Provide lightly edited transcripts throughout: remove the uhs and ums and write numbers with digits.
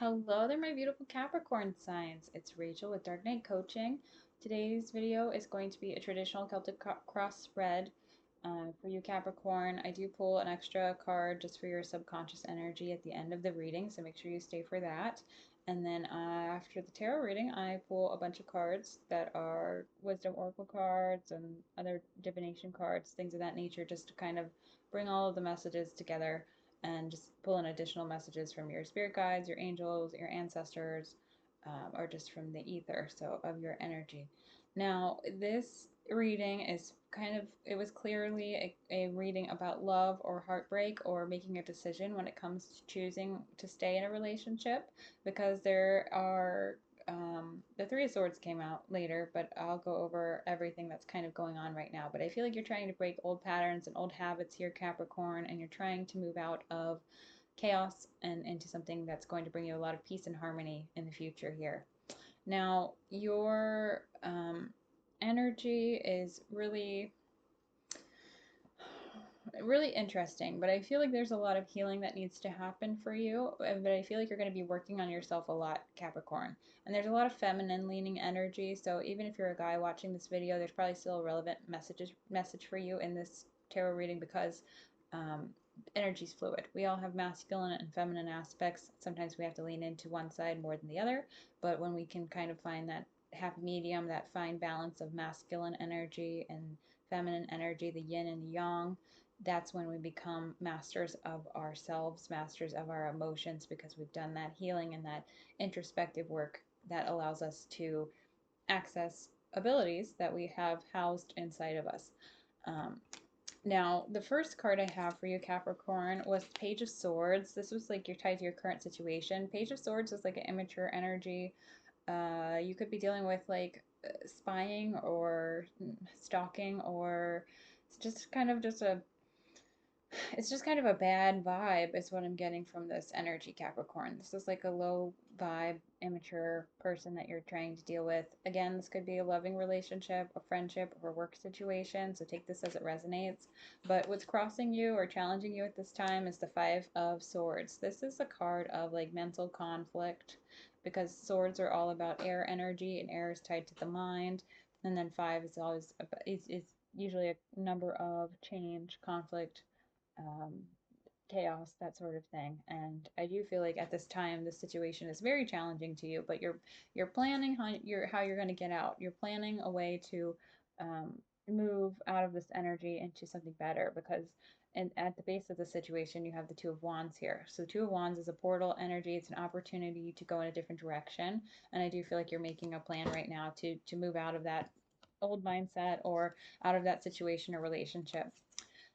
Hello there, my beautiful Capricorn signs. It's Rachel with Dark Knight Coaching. Today's video is going to be a traditional Celtic cross spread for you, Capricorn. I do pull an extra card just for your subconscious energy at the end of the reading, so make sure you stay for that. And then after the tarot reading, I pull a bunch of cards that are wisdom oracle cards and other divination cards, things of that nature, just to kind of bring all of the messages together and just pull in additional messages from your spirit guides, your angels, your ancestors, or just from the ether, so of your energy. Now, this reading is it was clearly a reading about love or heartbreak or making a decision when it comes to choosing to stay in a relationship, because there are the Three of Swords came out later, but I'll go over everything that's kind of going on right now. But I feel like you're trying to break old patterns and old habits here, Capricorn, and you're trying to move out of chaos and into something that's going to bring you a lot of peace and harmony in the future here. Now, your energy is really interesting, but I feel like there's a lot of healing that needs to happen for you. But I feel like you're going to be working on yourself a lot, Capricorn. And there's a lot of feminine leaning energy. So even if you're a guy watching this video, there's probably still a relevant message for you in this tarot reading, because energy's fluid. We all have masculine and feminine aspects. Sometimes we have to lean into one side more than the other. But when we can kind of find that happy medium, that fine balance of masculine energy and feminine energy, the yin and the yang, that's when we become masters of ourselves, masters of our emotions, because we've done that healing and that introspective work that allows us to access abilities that we have housed inside of us. Now, the first card I have for you, Capricorn, was Page of Swords. This was like you're tied to your current situation. Page of Swords is like an immature energy. You could be dealing with like spying or stalking, or it's just kind of a bad vibe is what I'm getting from this energy, Capricorn. This is like a low vibe, immature person that you're trying to deal with. Again, this could be a loving relationship, a friendship, or a work situation, so take this as it resonates. But what's crossing you or challenging you at this time is the Five of Swords. This is a card of like mental conflict, because swords are all about air energy, and air is tied to the mind. And then five is always is usually a number of change, conflict, um, chaos, that sort of thing. And I do feel like at this time, this situation is very challenging to you, but you're planning how you're going to get out. You're planning a way to um, move out of this energy into something better, because and at the base of the situation, you have the Two of Wands here. So Two of Wands is a portal energy. It's an opportunity to go in a different direction. And I do feel like you're making a plan right now to move out of that old mindset or out of that situation or relationship.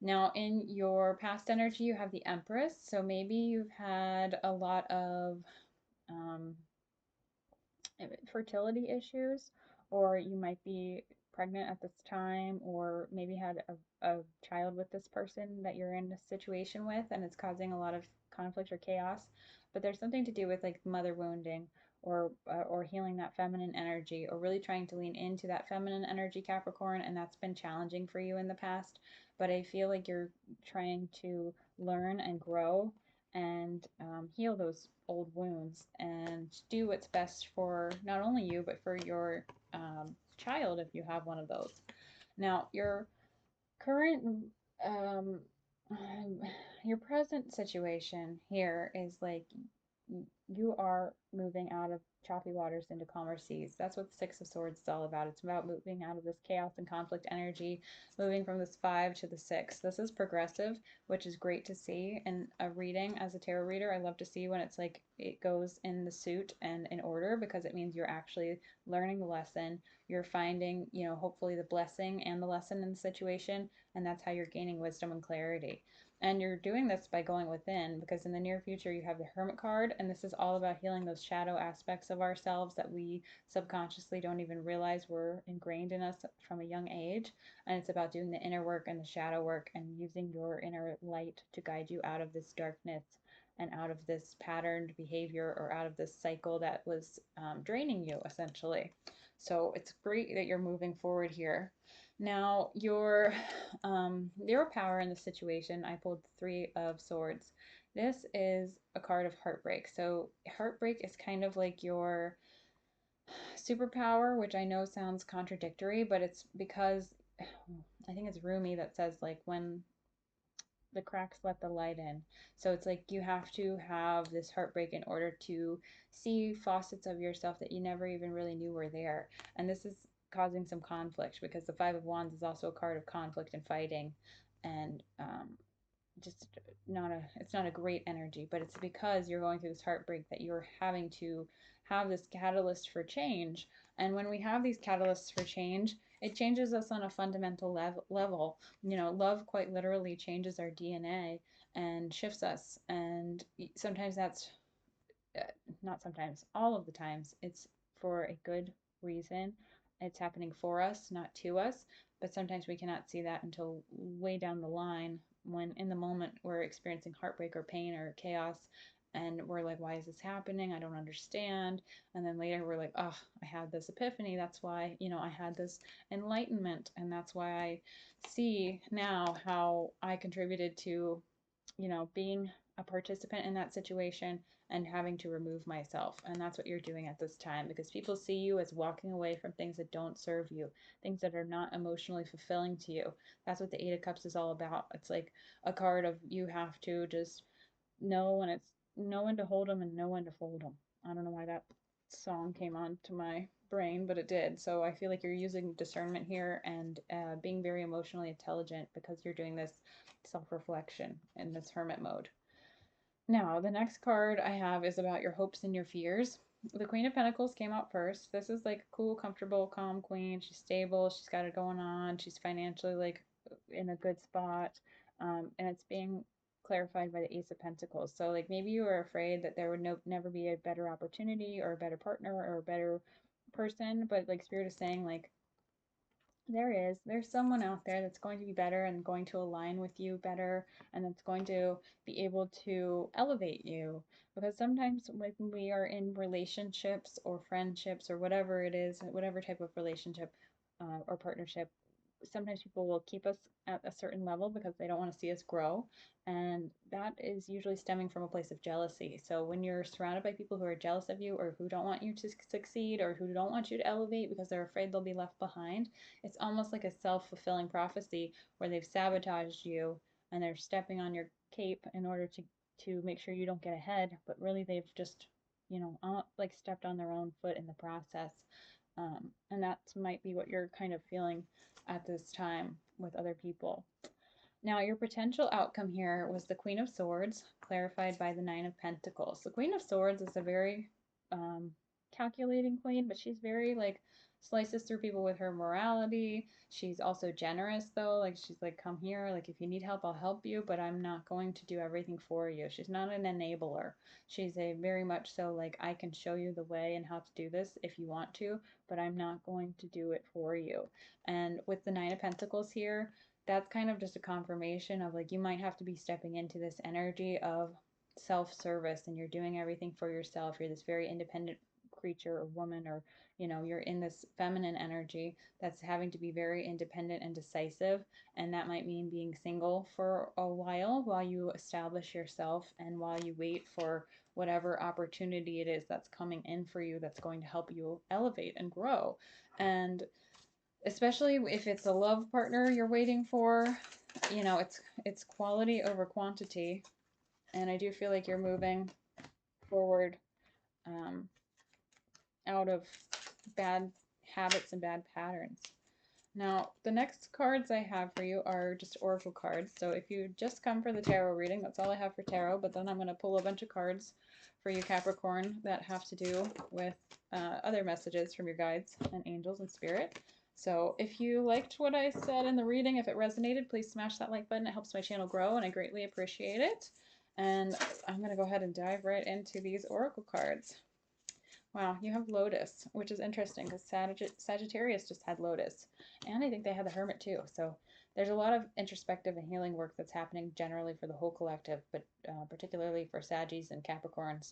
Now, in your past energy, you have the Empress. So maybe you've had a lot of um, fertility issues, or you might be pregnant at this time, or maybe had a child with this person that you're in a situation with, and it's causing a lot of conflict or chaos. But there's something to do with like mother wounding, or healing that feminine energy, or really trying to lean into that feminine energy, Capricorn, and that's been challenging for you in the past. But I feel like you're trying to learn and grow and heal those old wounds and do what's best for not only you, but for your child if you have one of those. Now, your current, um, your present situation here is like you are moving out of choppy waters into calmer seas. That's what the Six of Swords is all about. It's about moving out of this chaos and conflict energy, moving from this five to the six. This is progressive, which is great to see in a reading. As a tarot reader, I love to see when it's like it goes in the suit and in order, because it means you're actually learning the lesson. You're finding, hopefully the blessing and the lesson in the situation, and that's how you're gaining wisdom and clarity. And you're doing this by going within, because in the near future you have the Hermit card, and this is all about healing those shadow aspects of ourselves that we subconsciously don't even realize were ingrained in us from a young age. And it's about doing the inner work and the shadow work and using your inner light to guide you out of this darkness and out of this patterned behavior, or out of this cycle that was draining you essentially. So it's great that you're moving forward here. Now, your power in the situation, I pulled the Three of Swords. This is a card of heartbreak. So heartbreak is kind of like your superpower, which I know sounds contradictory, but it's because I think it's Rumi that says like when the cracks let the light in. So it's like you have to have this heartbreak in order to see facets of yourself that you never even really knew were there. And this is causing some conflict because the Five of Wands is also a card of conflict and fighting, and just not a it's not a great energy, but it's because you're going through this heartbreak that you're having to have this catalyst for change. And when we have these catalysts for change, it changes us on a fundamental level. Love quite literally changes our DNA and shifts us. And sometimes that's uh, not sometimes, all of the times, it's for a good reason. It's happening for us, not to us. But sometimes we cannot see that until way down the line when in the moment we're experiencing heartbreak or pain or chaos. And we're like, why is this happening? I don't understand. And then later we're like, oh, I had this epiphany. That's why, I had this enlightenment. And that's why I see now how I contributed to being a participant in that situation and having to remove myself. And that's what you're doing at this time because people see you as walking away from things that don't serve you, things that are not emotionally fulfilling to you. That's what the Eight of Cups is all about. It's like a card of you have to just know when to hold them and know when to fold them. I don't know why that song came on to my brain, but it did. So I feel like you're using discernment here and being very emotionally intelligent because you're doing this self-reflection in this hermit mode. Now, the next card I have is about your hopes and your fears. The Queen of Pentacles came out first. This is like a cool, comfortable, calm queen. She's stable. She's got it going on. She's financially like in a good spot. And it's being clarified by the Ace of Pentacles. So like maybe you were afraid that there would never be a better opportunity or a better partner or a better person, but like Spirit is saying like there's someone out there that's going to be better and going to align with you better and that's going to be able to elevate you, because sometimes when we are in relationships or friendships or whatever it is, whatever type of relationship or partnership, sometimes people will keep us at a certain level because they don't want to see us grow. And that is usually stemming from a place of jealousy. So when you're surrounded by people who are jealous of you or who don't want you to succeed or who don't want you to elevate because they're afraid they'll be left behind, it's almost like a self-fulfilling prophecy where they've sabotaged you and they're stepping on your cape in order to make sure you don't get ahead, but really they've just like stepped on their own foot in the process. And that might be what you're kind of feeling at this time with other people. Now, your potential outcome here was the Queen of Swords, clarified by the Nine of Pentacles. The Queen of Swords is a very calculating queen, but she's very like slices through people with her morality. She's also generous though. Like she's like, come here, like if you need help, I'll help you, but I'm not going to do everything for you. She's not an enabler. She's a very much so like I can show you the way and how to do this if you want to, but I'm not going to do it for you. And with the Nine of Pentacles here, that's kind of just a confirmation of like you might have to be stepping into this energy of self-service and you're doing everything for yourself. You're this very independent creature or woman, or you're in this feminine energy that's having to be very independent and decisive, and that might mean being single for a while you establish yourself and while you wait for whatever opportunity it is that's coming in for you that's going to help you elevate and grow. And especially if it's a love partner you're waiting for, it's quality over quantity. And I do feel like you're moving forward um, out of bad habits and bad patterns. Now, the next cards I have for you are just oracle cards. So if you just come for the tarot reading, that's all I have for tarot, but then I'm going to pull a bunch of cards for you, Capricorn, that have to do with other messages from your guides and angels and spirit. So if you liked what I said in the reading, if it resonated, please smash that like button. It helps my channel grow, and I greatly appreciate it. And I'm going to go ahead and dive right into these oracle cards. Wow, you have Lotus, which is interesting because Sagittarius just had Lotus. And I think they had the Hermit too. So there's a lot of introspective and healing work that's happening generally for the whole collective, but particularly for Saggies and Capricorns.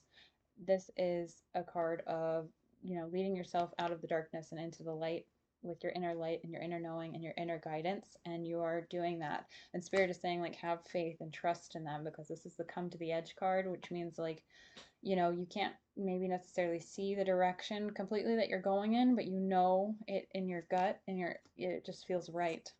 This is a card of, leading yourself out of the darkness and into the light. with your inner light and your inner knowing and your inner guidance, and you are doing that. And Spirit is saying, like, have faith and trust in them, because this is the come to the edge card, which means, like, you can't maybe necessarily see the direction completely that you're going in, but you know it in your gut, and it just feels right.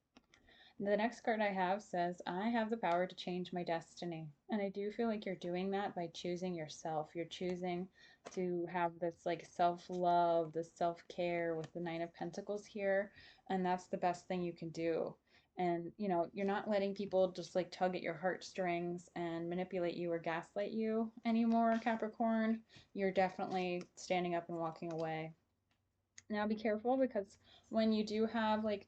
The next card I have says, I have the power to change my destiny. And I do feel like you're doing that by choosing yourself. You're choosing to have this like self-love, this self-care with the Nine of Pentacles here. And that's the best thing you can do. And you're not letting people just like tug at your heartstrings and manipulate you or gaslight you anymore, Capricorn. You're definitely standing up and walking away. Now be careful, because when you do have like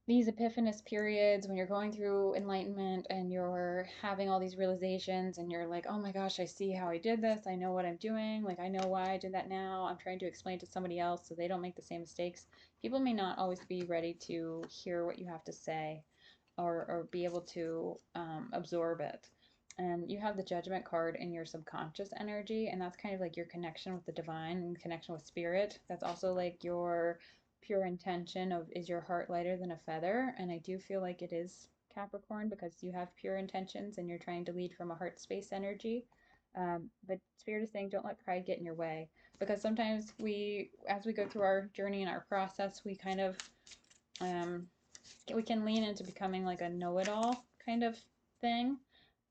these epiphanous periods, when you're going through enlightenment and you're having all these realizations and you're like, oh my gosh, I see how I did this. I know what I'm doing. Like, I know why I did that now. I'm trying to explain to somebody else so they don't make the same mistakes. People may not always be ready to hear what you have to say, or be able to absorb it. And you have the Judgment card in your subconscious energy, and that's kind of like your connection with the divine and connection with spirit. That's also like your pure intention of, is your heart lighter than a feather? And I do feel like it is, Capricorn, because you have pure intentions and you're trying to lead from a heart space energy. But Spirit is saying, don't let pride get in your way, because sometimes as we go through our journey and our process, we kind of um, we can lean into becoming like a know-it-all kind of thing,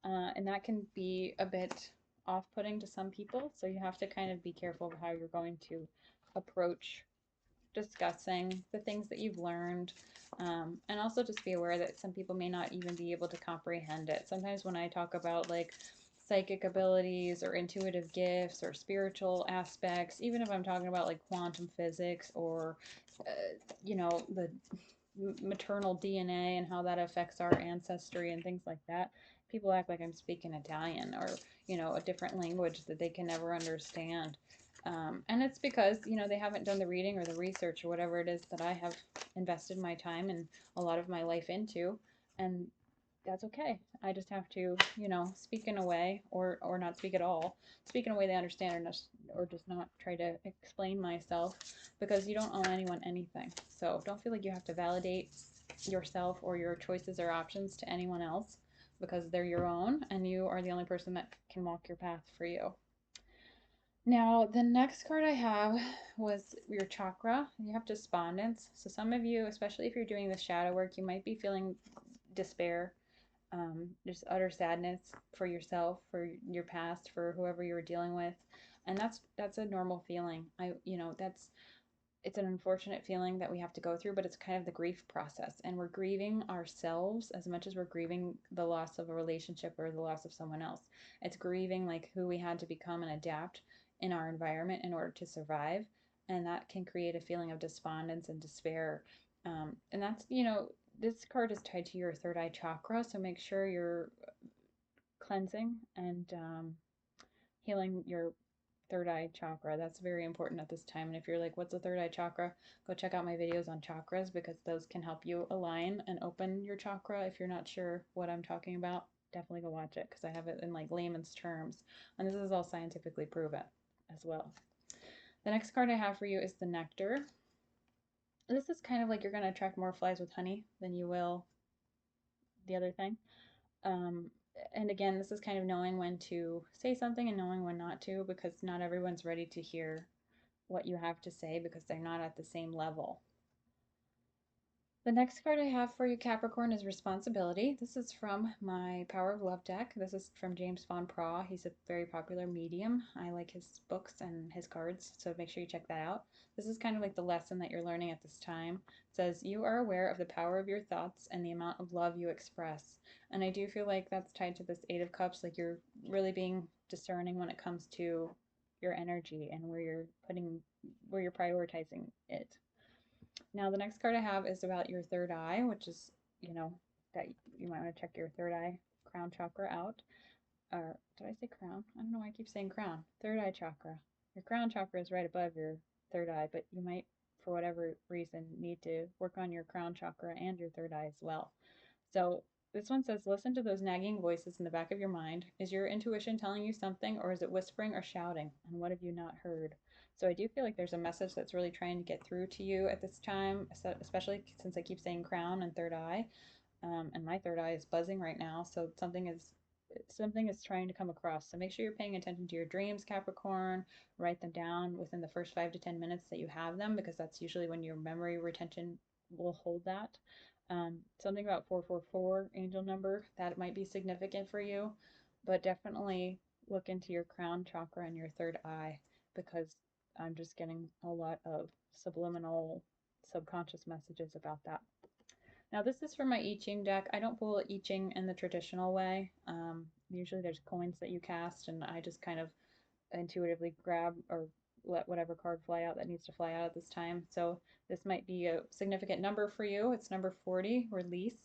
and that can be a bit off-putting to some people. So you have to kind of be careful of how you're going to approach discussing the things that you've learned, and also just be aware that some people may not even be able to comprehend it. Sometimes when I talk about like psychic abilities or intuitive gifts or spiritual aspects, even if I'm talking about like quantum physics or the maternal DNA and how that affects our ancestry and things like that, people act like I'm speaking Italian or, a different language that they can never understand. And it's because, they haven't done the reading or the research or whatever it is that I have invested my time and a lot of my life into. And that's okay. I just have to, speak in a way, or not speak at all. Speak in a way they understand, or just not try to explain myself, because you don't owe anyone anything. So don't feel like you have to validate yourself or your choices or options to anyone else, because they're your own and you are the only person that can walk your path for you. Now, the next card I have was your chakra. You have despondence. So some of you, especially if you're doing the shadow work, you might be feeling despair, just utter sadness for yourself, for your past, for whoever you were dealing with, and that's a normal feeling. It's an unfortunate feeling that we have to go through, but it's kind of the grief process, and we're grieving ourselves as much as we're grieving the loss of a relationship or the loss of someone else. It's grieving like who we had to become and adapt in our environment in order to survive, and that can create a feeling of despondence and despair. And that's, this card is tied to your third eye chakra, so make sure you're cleansing and healing your third eye chakra. That's very important at this time. And if you're like, what's the third eye chakra? Go check out my videos on chakras, because those can help you align and open your chakra. If you're not sure what I'm talking about, definitely go watch it, because I have it in like layman's terms. And this is all scientifically proven as well. The next card I have for you is the nectar. This is kind of like you're going to attract more flies with honey than you will the other thing. Um, and again, this is kind of knowing when to say something and knowing when not to, because not everyone's ready to hear what you have to say, because they're not at the same level. The next card I have for you, Capricorn, is responsibility. This is from my Power of Love deck. This is from James Van Praagh. He's a very popular medium. I like his books and his cards, so make sure you check that out. This is kind of like the lesson that you're learning at this time. It says, you are aware of the power of your thoughts and the amount of love you express. And I do feel like that's tied to this Eight of Cups, like you're really being discerning when it comes to your energy and where you're prioritizing it. Now, the next card I have is about your third eye, which is, that you might want to check your third eye crown chakra out. Or did I say crown? I don't know why I keep saying crown. Third eye chakra. Your crown chakra is right above your third eye, but you might, for whatever reason, need to work on your crown chakra and your third eye as well. So This one says, listen to those nagging voices in the back of your mind. Is your intuition telling you something, or is it whispering or shouting? And what have you not heard? So I do feel like there's a message that's really trying to get through to you at this time, especially since I keep saying crown and third eye. And my third eye is buzzing right now, so something is trying to come across. So make sure you're paying attention to your dreams, Capricorn. Write them down within the first 5 to 10 minutes that you have them, because that's usually when your memory retention will hold that. Something about 444 angel number that might be significant for you, but definitely look into your crown chakra and your third eye, because I'm just getting a lot of subliminal subconscious messages about that. Now, this is for my I Ching deck. I don't pull I Ching in the traditional way. Usually there's coins that you cast, and I just kind of intuitively grab or let whatever card fly out that needs to fly out at this time. So this might be a significant number for you. It's number 40, release.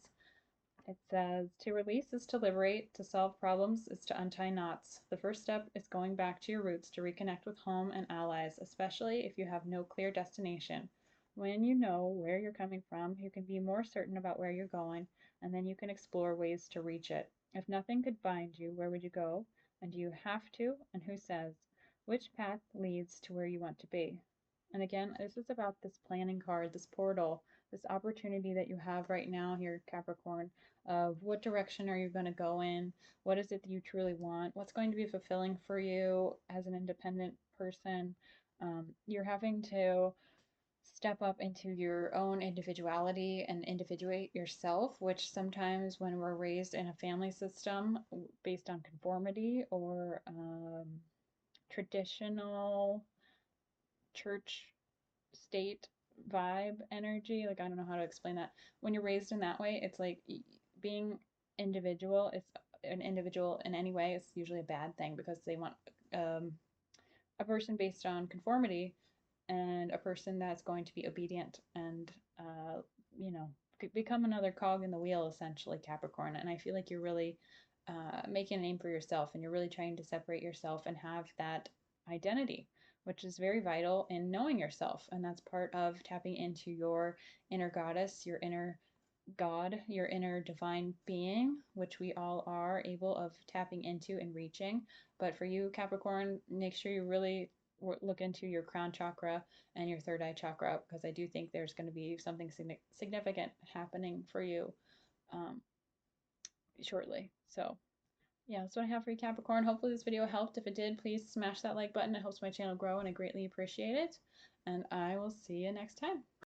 It says, to release is to liberate, to solve problems is to untie knots. The first step is going back to your roots to reconnect with home and allies, especially if you have no clear destination. When you know where you're coming from, you can be more certain about where you're going, and then you can explore ways to reach it. If nothing could bind you, where would you go? And do you have to? And who says? Which path leads to where you want to be? And again, this is about this planning card, this portal, this opportunity that you have right now here, Capricorn, of what direction are you going to go in? What is it that you truly want? What's going to be fulfilling for you as an independent person? You're having to step up into your own individuality and individuate yourself, which sometimes when we're raised in a family system based on conformity or traditional church state vibe energy, like I don't know how to explain that. When you're raised in that way, it's like being individual is an individual in any way is usually a bad thing, because they want um, a person based on conformity and a person that's going to be obedient and you know become another cog in the wheel, essentially, Capricorn. And I feel like you're really making a name for yourself, and you're really trying to separate yourself and have that identity, which is very vital in knowing yourself. And that's part of tapping into your inner goddess, your inner God, your inner divine being, which we all are able of tapping into and reaching. But for you, Capricorn, make sure you really look into your crown chakra and your third eye chakra, because I do think there's going to be something significant happening for you um, shortly. So yeah, that's what I have for you, Capricorn. Hopefully this video helped. If it did, please smash that like button. It helps my channel grow, and I greatly appreciate it. And I will see you next time.